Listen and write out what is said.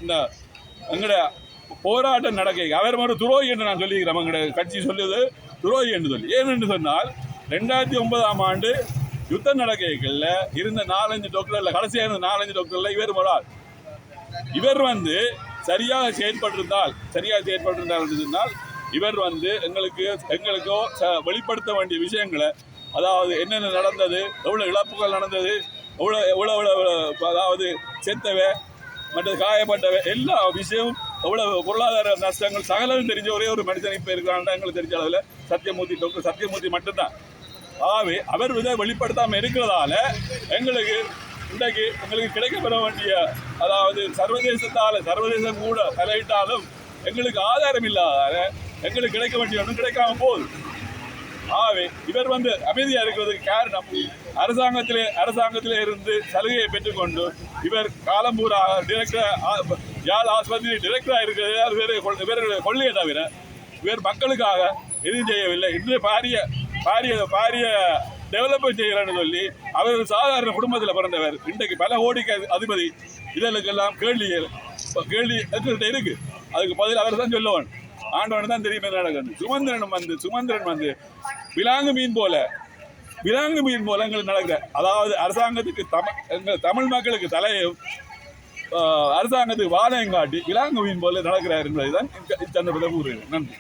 இந்த எங்கட போராட்டம் நடக்க அவர் ஒரு துரோகி என்று நான் சொல்லிக்கிறேன். எங்கட கட்சி சொல்லுது துரோகி என்று சொல்லி. ஏனென்று சொன்னால் 2009ஆம் ஆண்டு யுத்தம் நடக்கைகளில் இருந்த 4-5 டாக்டர்ல கடைசியாக இருந்த 4-5 டாக்டர்ல இவர் ஒரு ஆள். இவர் சரியாக செயற்பட்டிருந்தால் என்று சொன்னால் இவர் எங்களுக்கோ வெளிப்படுத்த வேண்டிய விஷயங்களை, அதாவது என்னென்ன நடந்தது, எவ்வளோ இழப்புகள் நடந்தது, அதாவது செத்தவை மற்ற காயப்பட்டவை எல்லா விஷயமும், எவ்வளவு பொருளாதார நஷ்டங்கள் சகலம் தெரிஞ்ச ஒரே ஒரு மனிதன் இப்போ இருக்கிறான் எங்களுக்கு தெரிஞ்ச அளவில் டாக்டர் சத்தியமூர்த்தி மட்டும்தான். ஆகவே அவர் வெளிப்படுத்தாமல் இருக்கிறதால எங்களுக்கு கிடைக்கப்பெற வேண்டிய, அதாவது சர்வதேசம் கூட தலையிட்டாலும் எங்களுக்கு ஆதாரம் இல்லாத எங்களுக்கு கிடைக்க வேண்டிய ஒன்றும் கிடைக்காம போகுது. ஆகவே இவர் அமைதியாக இருக்கிறதுக்கு காரணம் அரசாங்கத்திலே இருந்து சலுகையை பெற்றுக்கொண்டு இவர் காலம்பூரா யாழ் ஆஸ்பத்திரி டிரெக்டராக இருக்கிறது கொள்ளையை தவிர இவர் மக்களுக்காக எதுவும் செய்யவில்லை. இன்று பாரிய டெவலப்மெண்ட் செய்கிறான்னு சொல்லி அவர் சாதாரண குடும்பத்தில் பிறந்தவர். இன்றைக்கு பல கோடிக்கு அதிபதி. இதற்கெல்லாம் கேள்வி இருக்கு. அதுக்கு பதில் அவர் தான் சொல்லுவான். ஆண்டவன் தான் தெரியும் என்ன நடக்குது. சுமந்திரன் விலாங்கு மீன் போல எங்களுக்கு நடக்குது. அதாவது அரசாங்கத்துக்கு எங்கள் தமிழ் மக்களுக்கு தலையும் அரசாங்கத்துக்கு வாதம் காட்டி விலாங்கு மீன் போல நடக்கிறார் என்பதை தான் இச்சந்தர்ப்பத்தில் கூறுகிறேன். நன்றி.